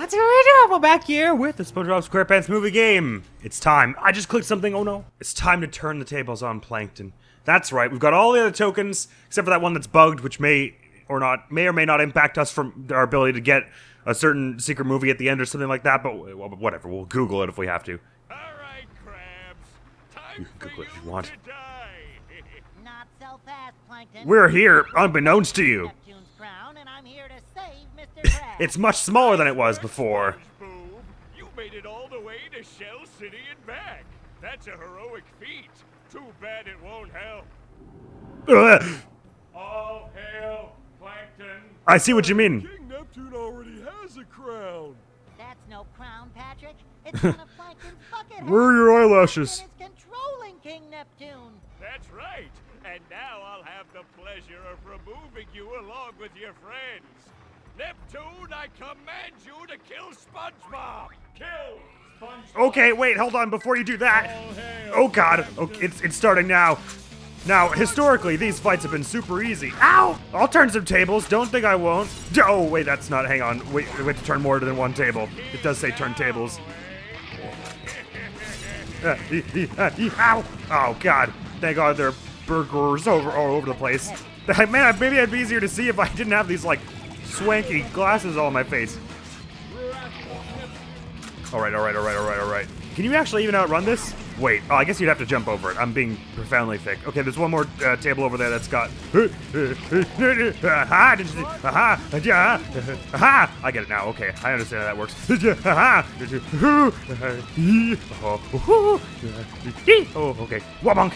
That's right, we're back here with the SpongeBob SquarePants movie game. It's time. I just clicked something, oh no. It's time to turn the tables on Plankton. That's right, we've got all the other tokens, except for that one that's bugged, which may or may not impact us from our ability to get a certain secret movie at the end or something like that, but whatever, we'll Google it if we have to. Alright, Krabs. Time You can for Google it if you you want. to die. Not so fast, Plankton. We're here, unbeknownst to you. Neptune's crown, and I'm here to save Mr. Krabs. It's much smaller than it was before. SpongeBob, you made it all the way to Shell City and back. That's a heroic feat. Too bad it won't help. Ugh. All hail, Plankton. I see what you mean. King Neptune already has a crown. That's no crown, Patrick. It's one of Plankton's bucket hats. Where are your eyelashes? And it's controlling King Neptune. That's right. And now I'll have the pleasure of removing you along with your friends. Neptune, I command you to kill SpongeBob. Kill SpongeBob. Okay, wait, hold on before you do that. All hail, Oh god, Plankton. okay, it's starting now. Now, historically, these fights have been super easy. Ow! I'll turn some tables, don't think I won't. Oh, wait, that's not, hang on. Wait, we have to turn more than one table. It does say turn tables. Ow! Oh god, thank god there are burgers all over the place. Man, maybe it'd be easier to see if I didn't have these, like, swanky glasses all on my face. Alright. Can you actually even outrun this? Wait, oh, I guess you'd have to jump over it. I'm being profoundly thick. Okay, there's one more table over there that's got... Aha! I get it now, okay. I understand how that works. Oh, okay. Wabunk!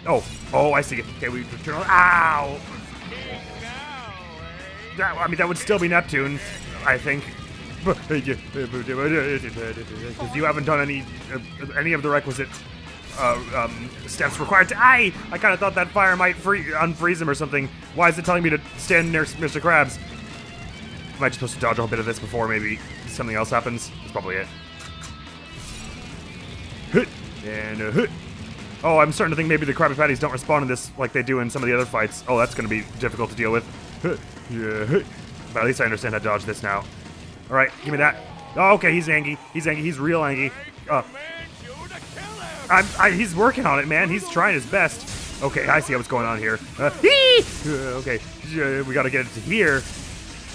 Oh, I see it. Okay, we turn on... Ow! That would still be Neptune, I think. Because you haven't done any of the requisite steps required to. I kind of thought that fire might unfreeze him or something. Why is it telling me to stand near Mr. Krabs? Am I just supposed to dodge a bit of this before maybe something else happens? That's probably it. And oh, I'm starting to think maybe the Krabby Patties don't respond to this like they do in some of the other fights. Oh, that's going to be difficult to deal with. But at least I understand how to dodge this now. All right, give me that. Oh, okay, he's angry. He's real angry. Command you to kill him. He's working on it, man. He's trying his best. Okay, I see what's going on here. Okay, we gotta get it to here.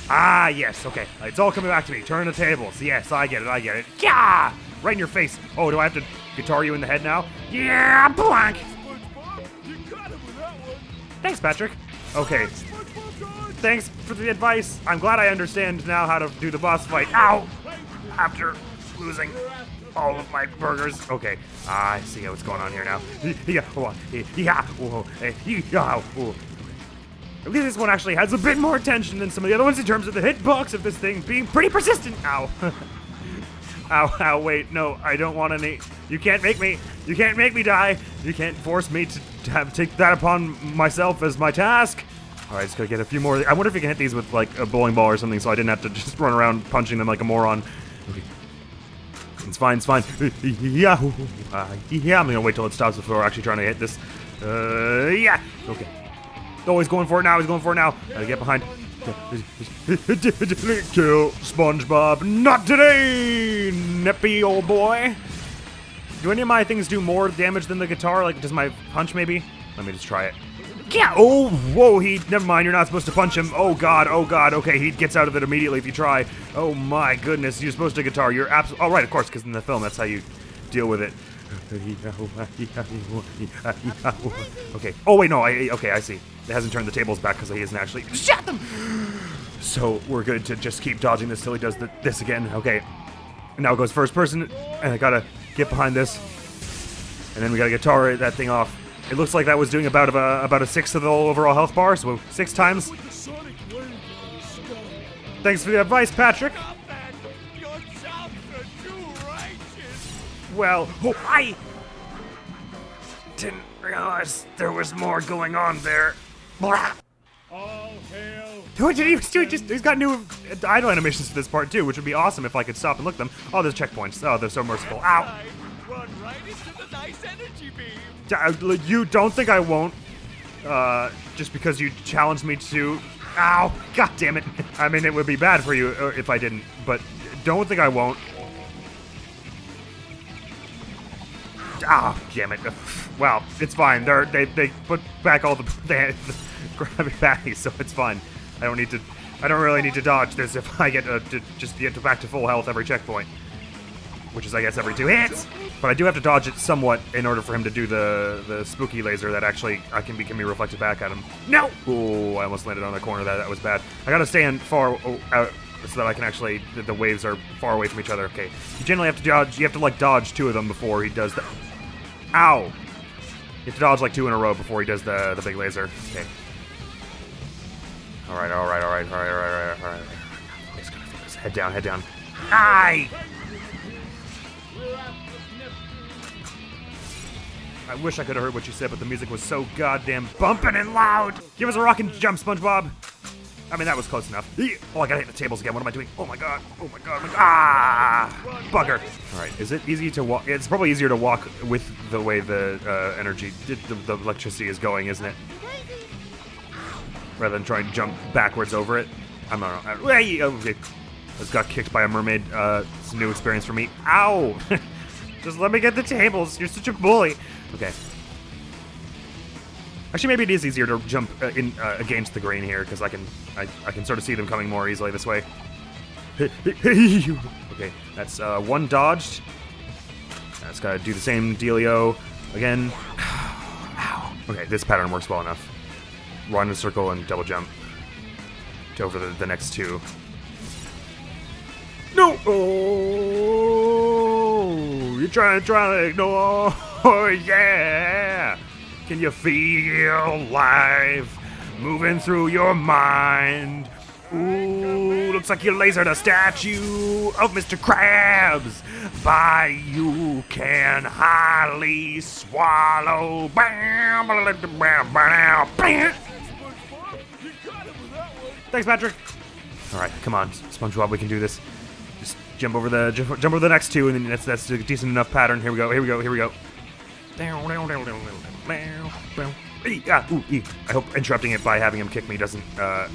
Ah, yes, okay. It's all coming back to me. Turn the tables. Yes, I get it. Yeah! Right in your face. Oh, do I have to guitar you in the head now? Yeah, blank! SpongeBob, you got him with that one. Thanks, Patrick. Okay, SpongeBob died. thanks for the advice. I'm glad I understand now how to do the boss fight. Ow! After losing all of my burgers. Okay, I see what's going on here now. At least this one actually has a bit more tension than some of the other ones in terms of the hitbox of this thing being pretty persistent. Ow. Ow, wait, no, I don't want any. You can't make me die. You can't force me to take that upon myself as my task. All right, just gotta get a few more. I wonder if you can hit these with like a bowling ball or something so I didn't have to just run around punching them like a moron. Okay. It's fine. Yeah, I'm gonna wait till it stops before actually trying to hit this. Yeah, okay. Oh, he's going for it now. Gotta get behind. Kill SpongeBob. Not today, Neppy, old boy. Do any of my things do more damage than the guitar? Like, does my punch maybe? Let me just try it. Yeah. Oh, whoa. Never mind. You're not supposed to punch him. Oh God. Okay, he gets out of it immediately if you try. Oh my goodness. You're supposed to guitar. You're absolutely. Oh, right. Of course, because in the film, that's how you deal with it. Okay. Oh wait, no. Okay, I see. It hasn't turned the tables back because he hasn't actually shot them. So we're good to just keep dodging this till he does this again. Okay. And now it goes first person, and I gotta get behind this, and then we gotta guitar that thing off. It looks like that was doing about a sixth of the overall health bar, so 6 times. With the sonic wave on the skull. Thanks for the advice, Patrick. Stop that. Your chops are too righteous. Well, I didn't realize there was more going on there. Blah. All hail. He's got new idle animations for this part too, which would be awesome if I could stop and look at them. Oh, there's checkpoints. Oh, they're so merciful. Ow! Run right into the nice energy beam. You don't think I won't? Just because you challenged me to. Ow! God damn it! I mean, it would be bad for you if I didn't, but don't think I won't. Ah, damn it. Well, it's fine. They put back all the Krabby Patties, so it's fine. I don't really need to dodge this if I get to just get back to full health every checkpoint. Which is, I guess, every 2 hits. But I do have to dodge it somewhat in order for him to do the spooky laser that actually can be reflected back at him. No! Oh, I almost landed on a corner. That was bad. I gotta stand far out so that I can actually, the waves are far away from each other. Okay. You generally have to dodge, you have to, like, dodge 2 of them before he does the... Ow! You have to dodge, like, 2 in a row before he does the big laser. Okay. Alright. He's gonna focus. Head down. Aye! I wish I could have heard what you said, but the music was so goddamn bumping and loud. Give us a rockin' jump, SpongeBob. I mean, that was close enough. Oh, I gotta hit the tables again. What am I doing? Oh my god. Ah! Bugger. All right, is it easy to walk? It's probably easier to walk with the way the energy, the electricity is going, isn't it? Rather than trying to jump backwards over it. I don't know. Okay. I just got kicked by a mermaid. It's a new experience for me. Ow! Just let me get the tables. You're such a bully. Okay. Actually, maybe it is easier to jump against the green here because I can sort of see them coming more easily this way. Okay, that's 1 dodged. That's gotta do the same dealio again. Ow. Okay, this pattern works well enough. Run in a circle and double jump to over the next 2. No! Oh, you're trying to ignore. Oh, yeah! Can you feel life moving through your mind? Ooh, looks like you lasered a statue of Mr. Krabs. By you can hardly swallow. Bam, bam, bam, bam. Thanks, Patrick. All right, come on, SpongeBob, we can do this. Just jump over the next 2, and then that's a decent enough pattern. Here we go. I hope interrupting it by having him kick me doesn't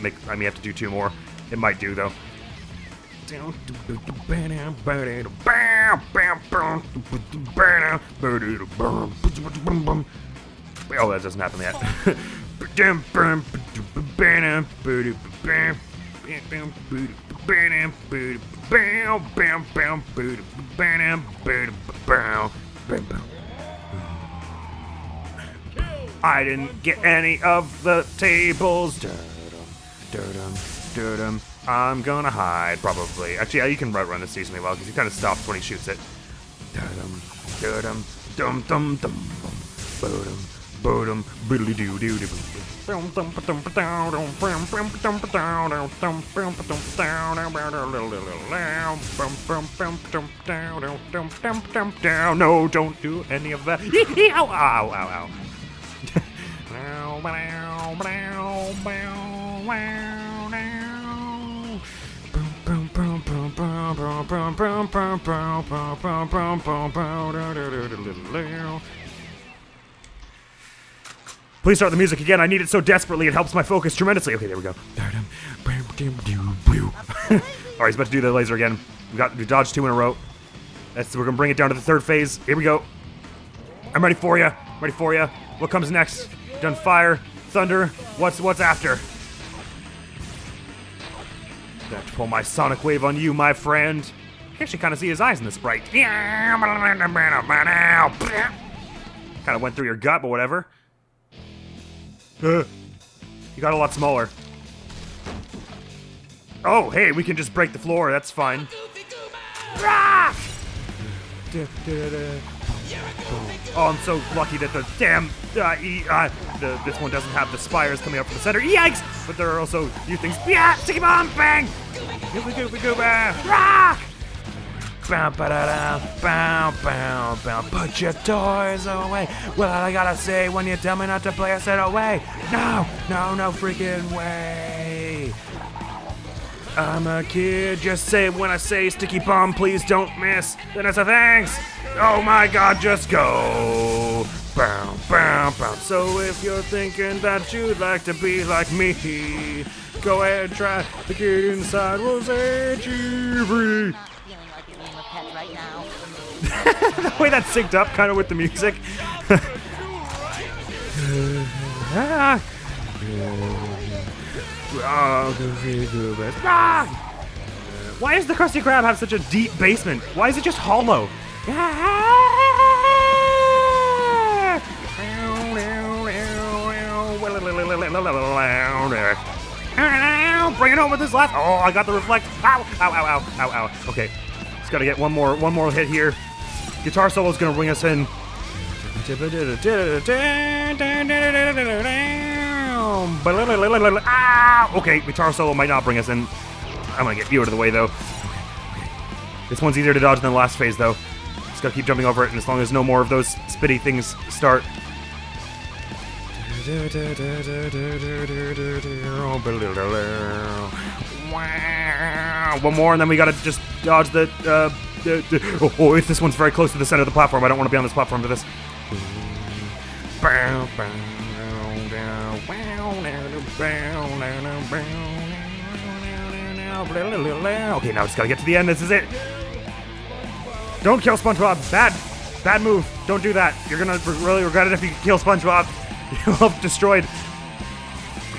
make I may have to do 2 more. It might do though. Oh, that doesn't happen yet. I didn't get any of the tables. I'm gonna hide, probably. Actually, yeah, you can run this decently well, because he kind of stops when he shoots it. No, don't do any of that. Ow, ow, ow, ow. Please start the music again. I need it so desperately. It helps my focus tremendously. Okay, there we go. Alright, he's about to do the laser again. We dodged 2 in a row. We're gonna bring it down to the 3rd phase. Here we go. I'm ready for you. What comes next? Done fire, thunder. What's after? Got to pull my sonic wave on you, my friend. You can actually kind of see his eyes in the sprite. Kind of went through your gut, but whatever. You got a lot smaller. Oh, hey, we can just break the floor. That's fine. Ah! Oh, I'm so lucky that the damn this one doesn't have the spires coming up from the center. Yikes! But there are also new things. Yeah, sticky bomb, bang! Rock! Bow, ba-da-da, bow, bow, bow. Put your toys away. Well, I gotta say, when you tell me not to play, I said away. No freaking way. I'm a kid, just say it when I say sticky bomb, please don't miss. Then it's a thanks. Oh my god, just go. Bow, bow, bow. So if you're thinking that you'd like to be like me, go ahead and try. The kid inside will set you free. The way that's synced up kind of with the music. Why does the Krusty Krab have such a deep basement? Why is it just hollow? Bring it home with this last. Oh, I got the reflect. Ow, ow, ow, ow, ow, ow. Okay, just gotta get one more hit here. Guitar solo's gonna bring us in. Okay, guitar solo might not bring us in. I'm gonna get you out of the way though. Okay. This one's easier to dodge than the last phase though. Just gotta keep jumping over it, and as long as no more of those spitty things start. One more, and then we gotta just dodge the. Oh, if this one's very close to the center of the platform, I don't want to be on this platform for this. Okay, now just gotta get to the end. This is it. Don't kill SpongeBob. Bad move. Don't do that. You're gonna really regret it if you kill SpongeBob. You'll have destroyed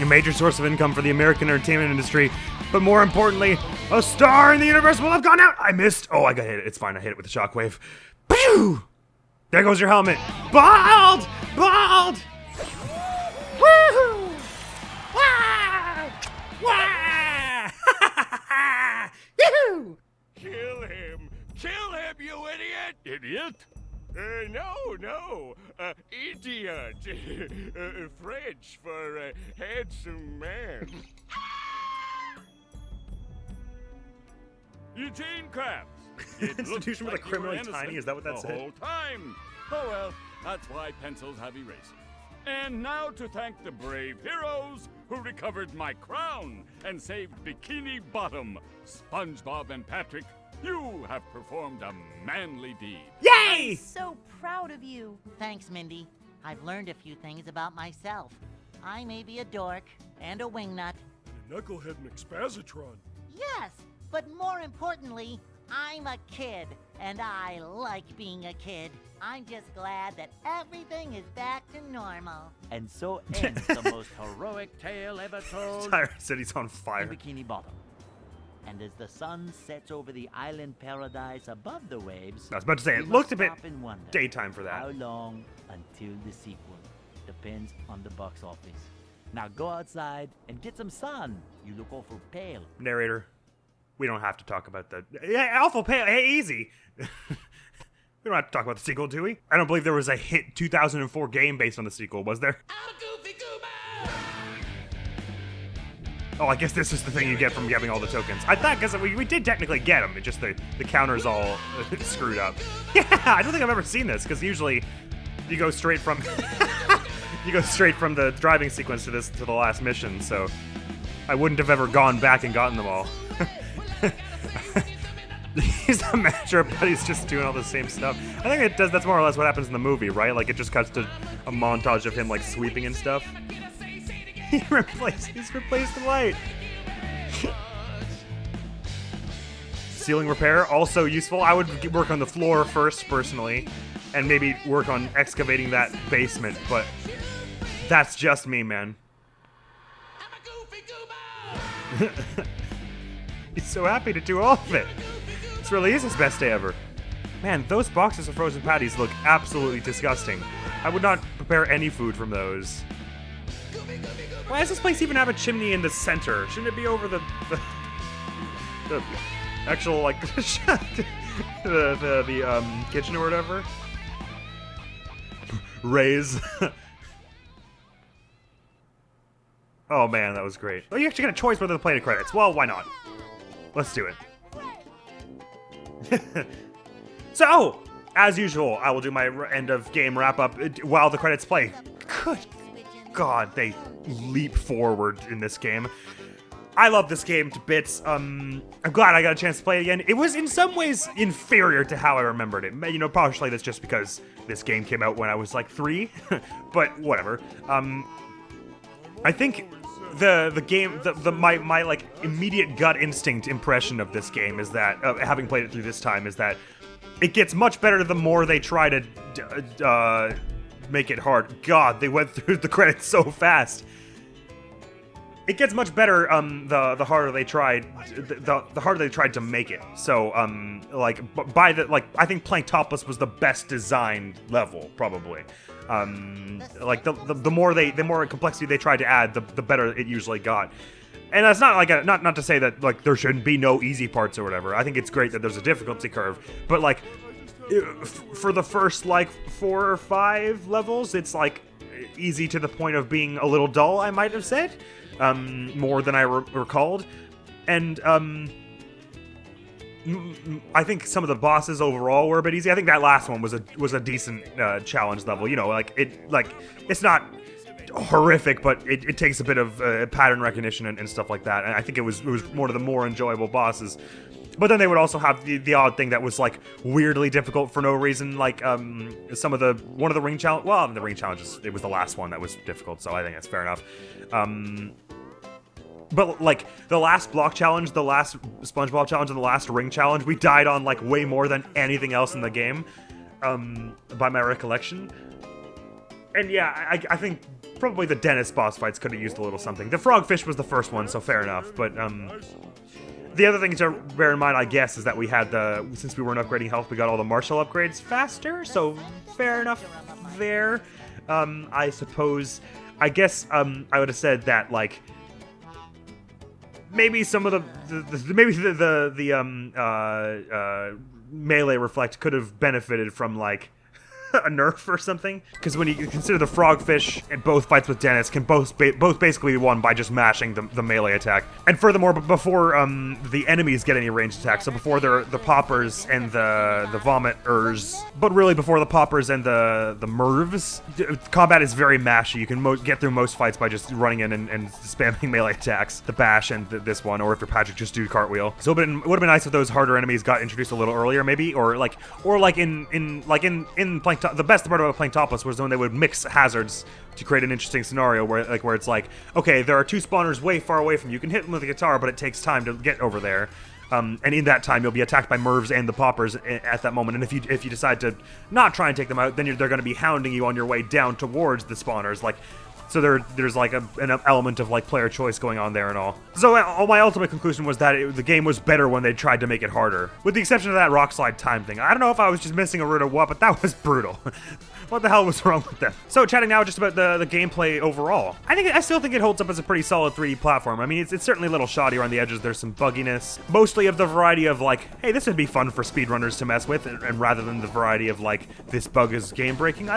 a major source of income for the American entertainment industry, but more importantly, a star in the universe will have gone out. I missed. Oh, I got hit. It's fine. I hit it with a shockwave. Pew! There goes your helmet. Bald! Bald! Woohoo! Wah! Wah! Yoo-hoo! Kill him! Kill him, you idiot! Idiot? No, idiot. French for handsome man. Eugene Krabs. It Institution looks with a like you criminally were innocent tiny, is that what that the said? whole time. Oh well, that's why pencils have erasers. And now to thank the brave heroes who recovered my crown and saved Bikini Bottom, SpongeBob and Patrick. You have performed a manly deed. Yay! So proud of you. Thanks, Mindy. I've learned a few things about myself. I may be a dork and a wingnut. The Knucklehead McSpazatron. Yes, but more importantly, I'm a kid, and I like being a kid. I'm just glad that everything is back to normal. And so ends the most heroic tale ever told Tyrant City's on in fire. Bikini Bottom. And as the sun sets over the island paradise above the waves, I was about to say, we it looked a must bit stop and wonder daytime for how that. long until the sequel. Depends on the box office. Now go outside and get some sun. You look awful pale. Narrator, we don't have to talk about the... Yeah, awful pale. Hey, easy. We don't have to talk about the sequel, do we? I don't believe there was a hit 2004 game based on the sequel, was there? Oh, I guess this is the thing you get from getting all the tokens. I thought, because we did technically get them, it just the counter's all screwed up. Yeah, I don't think I've ever seen this, because usually you go straight from the driving sequence to the last mission, so I wouldn't have ever gone back and gotten them all. He's a matcher, but he's just doing all the same stuff. I think it does. That's more or less what happens in the movie, right? Like, it just cuts to a montage of him, like, sweeping and stuff. He's replaced the light. Ceiling repair, also useful. I would work on the floor first, personally, and maybe work on excavating that basement, but that's just me, man. He's so happy to do all of it. This really is his best day ever. Man, those boxes of frozen patties look absolutely disgusting. I would not prepare any food from those. Why does this place even have a chimney in the center? Shouldn't it be over the actual, like, the kitchen or whatever? Raise. Oh man, that was great. Oh, you actually get a choice whether to play the credits. Well, why not? Let's do it. So, as usual, I will do my end of game wrap up while the credits play. Good God, they leap forward in this game. I love this game to bits. I'm glad I got a chance to play it again. It was in some ways inferior to how I remembered it. You know, partially that's just because this game came out when I was like 3, but whatever. I think the game, my like immediate gut instinct impression of this game is that, having played it through this time, is that it gets much better the more they try to make it hard. God, they went through the credits so fast. It gets much better the harder they tried, the harder they tried to make it. So like I think playing topless was the best designed level probably. Like the more complexity they tried to add, the better it usually got. And that's not like not to say that like there shouldn't be no easy parts or whatever. I think it's great that there's a difficulty curve, but like for the first like 4 or 5 levels, it's like easy to the point of being a little dull, I might have said. More than I recalled, and I think some of the bosses overall were a bit easy. I think that last one was a decent challenge level. You know, it's not horrific, but it takes a bit of pattern recognition and stuff like that. And I think it was one of the more enjoyable bosses. But then they would also have the odd thing that was like weirdly difficult for no reason, like one of the ring challenge. Well, the ring challenges, it was the last one that was difficult, so I think that's fair enough. But like the last block challenge, the last SpongeBob challenge, and the last ring challenge, we died on like way more than anything else in the game, by my recollection. And yeah, I think probably the dentist boss fights could have used a little something. The frogfish was the first one, so fair enough. But the other thing to bear in mind, I guess, is that we had since we weren't upgrading health, we got all the martial upgrades faster, so fair enough there. I suppose, I guess, I would have said that, like, maybe some of the melee reflect could have benefited from, like, a nerf or something, because when you consider the frogfish in both fights with Dennis can both basically be won by just mashing the melee attack. And furthermore, before the enemies get any ranged attacks, so before the poppers and the vomiters, but really before the poppers and the mervs, combat is very mashy. You can get through most fights by just running in and spamming melee attacks, the bash and this one, or if you're Patrick, just do cartwheel. So it would have been nice if those harder enemies got introduced a little earlier, maybe, or like in playing the best part about playing topless was when they would mix hazards to create an interesting scenario where it's like, okay, there are 2 spawners way far away from you. You can hit them with a guitar, but it takes time to get over there. And in that time, you'll be attacked by mervs and the poppers at that moment. And if you decide to not try and take them out, then they're going to be hounding you on your way down towards the spawners. Like, so there's like an element of like player choice going on there and all. So my ultimate conclusion was that the game was better when they tried to make it harder, with the exception of that rock slide time thing. I don't know if I was just missing a root or what, but that was brutal. What the hell was wrong with them? So chatting now just about the gameplay overall. I still think it holds up as a pretty solid 3D platform. I mean, it's certainly a little shoddy around the edges. There's some bugginess, mostly of the variety of like, hey, this would be fun for speedrunners to mess with, and rather than the variety of like, this bug is game breaking.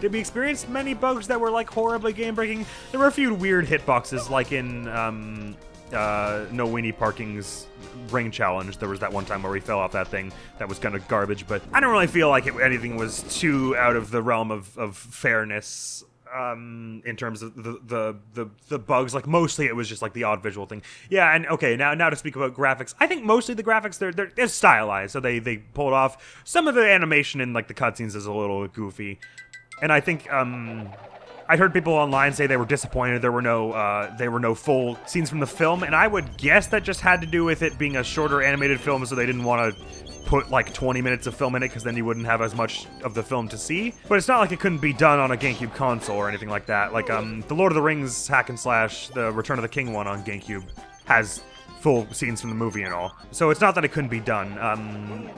Did we experience many bugs that were like horribly game breaking? There were a few weird hitboxes, like in No Weenie Parking's ring challenge. There was that one time where we fell off that thing that was kind of garbage, but I don't really feel like anything was too out of the realm of fairness in terms of the bugs. Like, mostly it was just like the odd visual thing. Yeah, and okay, now to speak about graphics, I think mostly the graphics they're stylized, so they pull it off. Some of the animation in like the cutscenes is a little goofy, and I think I'd heard people online say they were disappointed there were no full scenes from the film, and I would guess that just had to do with it being a shorter animated film, so they didn't want to put like 20 minutes of film in it, because then you wouldn't have as much of the film to see. But it's not like it couldn't be done on a GameCube console or anything like that. Like the Lord of the Rings hack and slash, the Return of the King one on GameCube, has full scenes from the movie and all. So it's not that it couldn't be done.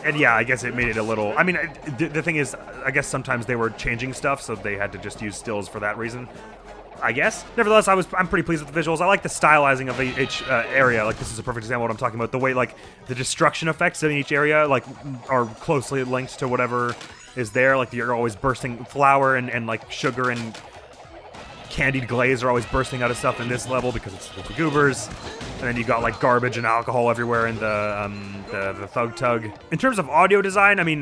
And yeah, I guess it made it a little... I mean, the thing is, I guess sometimes they were changing stuff, so they had to just use stills for that reason, I guess. Nevertheless, I'm pretty pleased with the visuals. I like the stylizing of each area. Like, this is a perfect example of what I'm talking about. The way, like, the destruction effects in each area, like, are closely linked to whatever is there. Like, you're always bursting flour and like, sugar and candied glaze are always bursting out of stuff in this level because it's the goobers. And then you got like garbage and alcohol everywhere in the Thug Tug. In terms of audio design, I mean,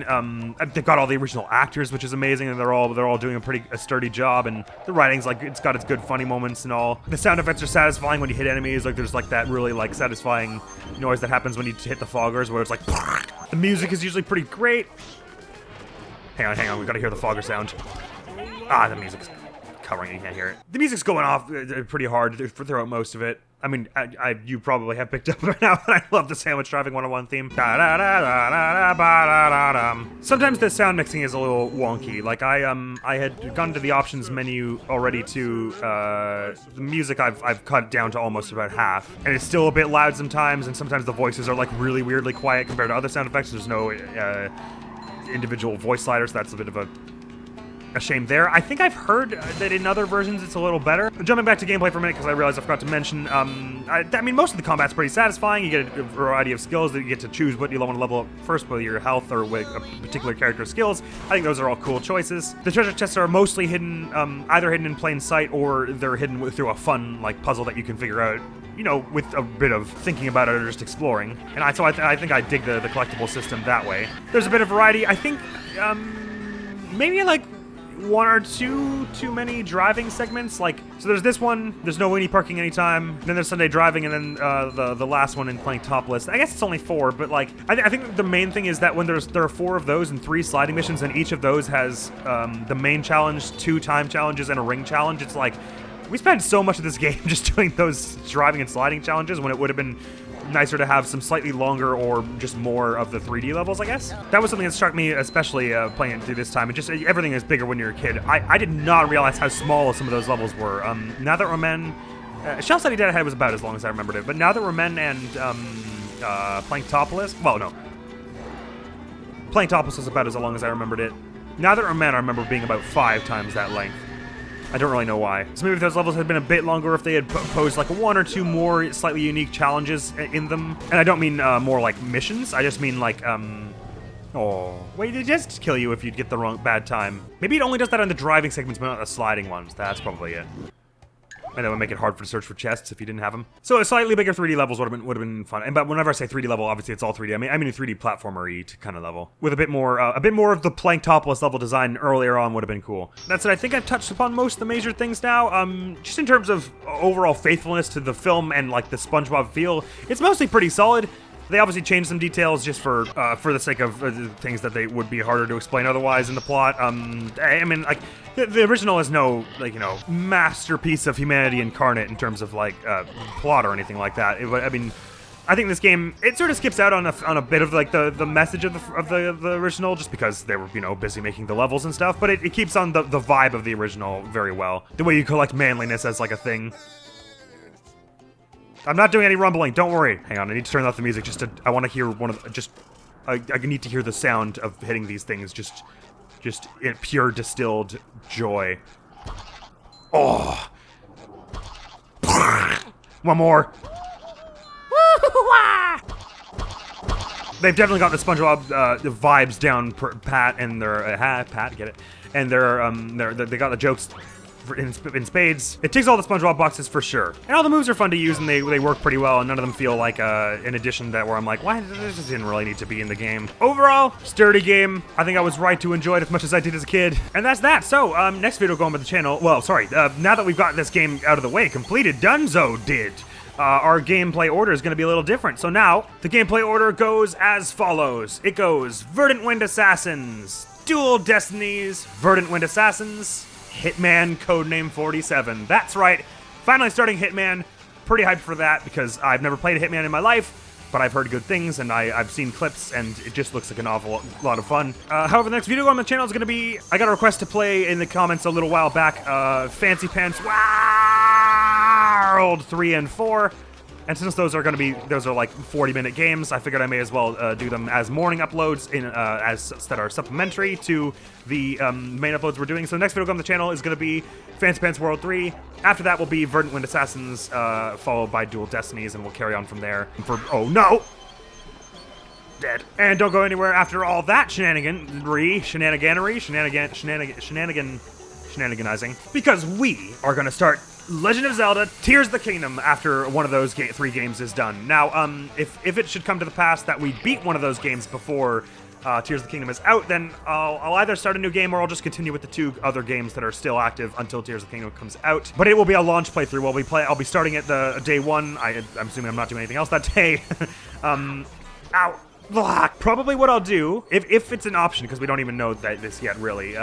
they've got all the original actors, which is amazing, and they're all doing a sturdy job. And the writing's like, it's got its good funny moments and all. The sound effects are satisfying when you hit enemies. Like, there's like that really like satisfying noise that happens when you hit the foggers, where it's like the music is usually pretty great. Hang on, we gotta hear the fogger sound. Ah, the music's covering, you can't hear it. The music's going off pretty hard throughout most of it. I mean, you probably have picked up by now that I love the Sandwich Driving 101 theme. Sometimes the sound mixing is a little wonky. Like I had gone to the options menu already to the music I've cut down to almost about half, and it's still a bit loud sometimes, and sometimes the voices are like really weirdly quiet compared to other sound effects. There's no individual voice sliders, so that's a bit of a shame there. I think I've heard that in other versions it's a little better. Jumping back to gameplay for a minute, because I realized I forgot to mention, I mean, most of the combat's pretty satisfying. You get a variety of skills that you get to choose what you want to level up first, whether your health or with a particular character's skills. I think those are all cool choices. The treasure chests are mostly hidden, either hidden in plain sight or they're hidden through a fun, like, puzzle that you can figure out, you know, with a bit of thinking about it or just exploring. And I think I dig the collectible system that way. There's a bit of variety. I think, maybe like one or two too many driving segments. Like, so there's this one, there's no weenie parking anytime, then there's Sunday driving, and then the last one in playing topless. I guess it's only 4, but like, I think the main thing is that when there are 4 of those and 3 sliding missions, and each of those has the main challenge, 2 time challenges, and a ring challenge, it's like, we spent so much of this game just doing those driving and sliding challenges when it would have been nicer to have some slightly longer or just more of the 3D levels, I guess. That was something that struck me, especially playing it through this time. It just, everything is bigger when you're a kid. I did not realize how small some of those levels were. Now That We're Men, Shell Study Dead Ahead was about as long as I remembered it, but Now That We're Men and playing topless, well, no. Playing topless was about as long as I remembered it. Now That We're Men, I remember being about 5 times that length. I don't really know why. So maybe if those levels had been a bit longer, if they had posed like 1 or 2 more slightly unique challenges in them. And I don't mean more like missions, I just mean like, oh, wait, it just kill you if you get the bad time. Maybe it only does that on the driving segments, but not the sliding ones. That's probably it. And that would make it hard to search for chests if you didn't have them. So a slightly bigger 3D levels would have been fun. But whenever I say 3D level, obviously it's all 3D. I mean a 3D platformer-y kind of level with a bit more of the plank topless level design earlier on would have been cool. That's it. I think I've touched upon most of the major things now. Just in terms of overall faithfulness to the film and like the SpongeBob feel, it's mostly pretty solid. They obviously changed some details just for the sake of things that they would be harder to explain otherwise in the plot. I mean, like, the original is no, like, you know, masterpiece of humanity incarnate in terms of, like, plot or anything like that. I mean, I think this game, it sort of skips out on a bit of, like, the message of the original, just because they were, you know, busy making the levels and stuff, but it keeps on the vibe of the original very well. The way you collect manliness as, like, a thing. I'm not doing any rumbling, don't worry. Hang on, I need to turn off the music I want to hear I need to hear the sound of hitting these things, just in pure distilled joy. Oh. One more. They've definitely got the SpongeBob vibes down pat, and they're, Pat, get it? And they got the jokes in spades. It ticks all the SpongeBob boxes for sure. And all the moves are fun to use, and they work pretty well, and none of them feel like an addition that where I'm like, why, this just didn't really need to be in the game. Overall, sturdy game. I think I was right to enjoy it as much as I did as a kid. And that's that. So, next video going by the channel, well, sorry, now that we've got this game out of the way, completed, Dunzo did. Our gameplay order is going to be a little different. So now, the gameplay order goes as follows. It goes Verdant Wind Assassins, Dual Destinies, Verdant Wind Assassins, Hitman Codename 47. That's right, finally starting Hitman. Pretty hyped for that because I've never played a Hitman in my life, but I've heard good things and I've seen clips and it just looks like an awful lot of fun. However, the next video on the channel is going to be, I got a request to play in the comments a little while back, Fancy Pants World 3 and 4. And since those are like 40-minute games, I figured I may as well do them as morning uploads that are supplementary to the main uploads we're doing. So the next video on the channel is going to be Fancy Pants World 3. After that will be Verdant Wind Assassins, followed by Dual Destinies, and we'll carry on from there. Oh no! And don't go anywhere after all that shenaniganizing, because we are going to start Legend of Zelda Tears of the Kingdom after one of those 3 games is done. Now, if it should come to the pass that we beat one of those games before Tears of the Kingdom is out, then I'll either start a new game or I'll just continue with the 2 other games that are still active until Tears of the Kingdom comes out. But it will be a launch playthrough. I'll be starting at the day 1. I'm assuming I'm not doing anything else that day. Ow. Blah. Probably what I'll do, if it's an option, because we don't even know this yet, really,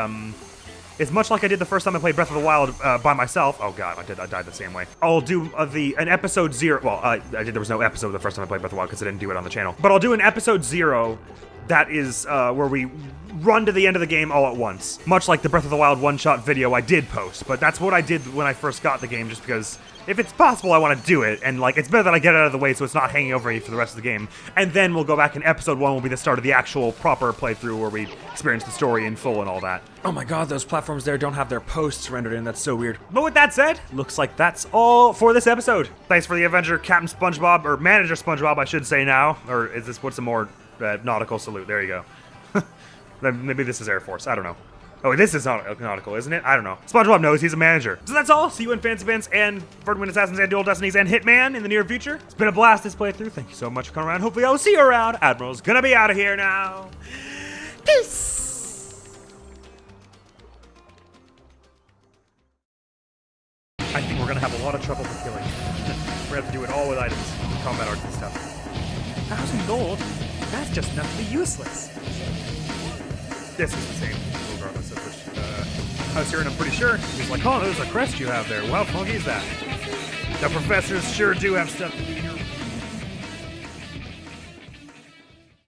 is much like I did the first time I played Breath of the Wild by myself. Oh god, I died the same way. I'll do an episode 0. Well, there was no episode the first time I played Breath of the Wild because I didn't do it on the channel. But I'll do an episode 0 that is where we run to the end of the game all at once. Much like the Breath of the Wild one-shot video I did post, but that's what I did when I first got the game, just because if it's possible, I want to do it, and like it's better that I get it out of the way so it's not hanging over me for the rest of the game. And then we'll go back, and episode 1 will be the start of the actual proper playthrough where we experience the story in full and all that. Oh my god, those platforms there don't have their posts rendered in. That's so weird. But with that said, looks like that's all for this episode. Thanks for the adventure, Captain SpongeBob, or Manager SpongeBob, I should say now. Or is this what's a more nautical salute? There you go. Maybe this is Air Force. I don't know. Oh, this is nautical, isn't it? I don't know. SpongeBob knows he's a manager. So that's all. See you in Fancy Events and Verdwin Assassins and Dual Destinies and Hitman in the near future. It's been a blast this playthrough. Thank you so much for coming around. Hopefully I'll see you around. Admiral's gonna be out of here now. Peace. I think we're gonna have a lot of trouble with killing. We're gonna have to do it all with items, combat arts and stuff. 1,000 gold? That's just enough to be useless. This is the same, regardless of which house you're in, I'm pretty sure. He's like, oh, there's a crest you have there. Well, funky is that? The professors sure do have stuff to do here.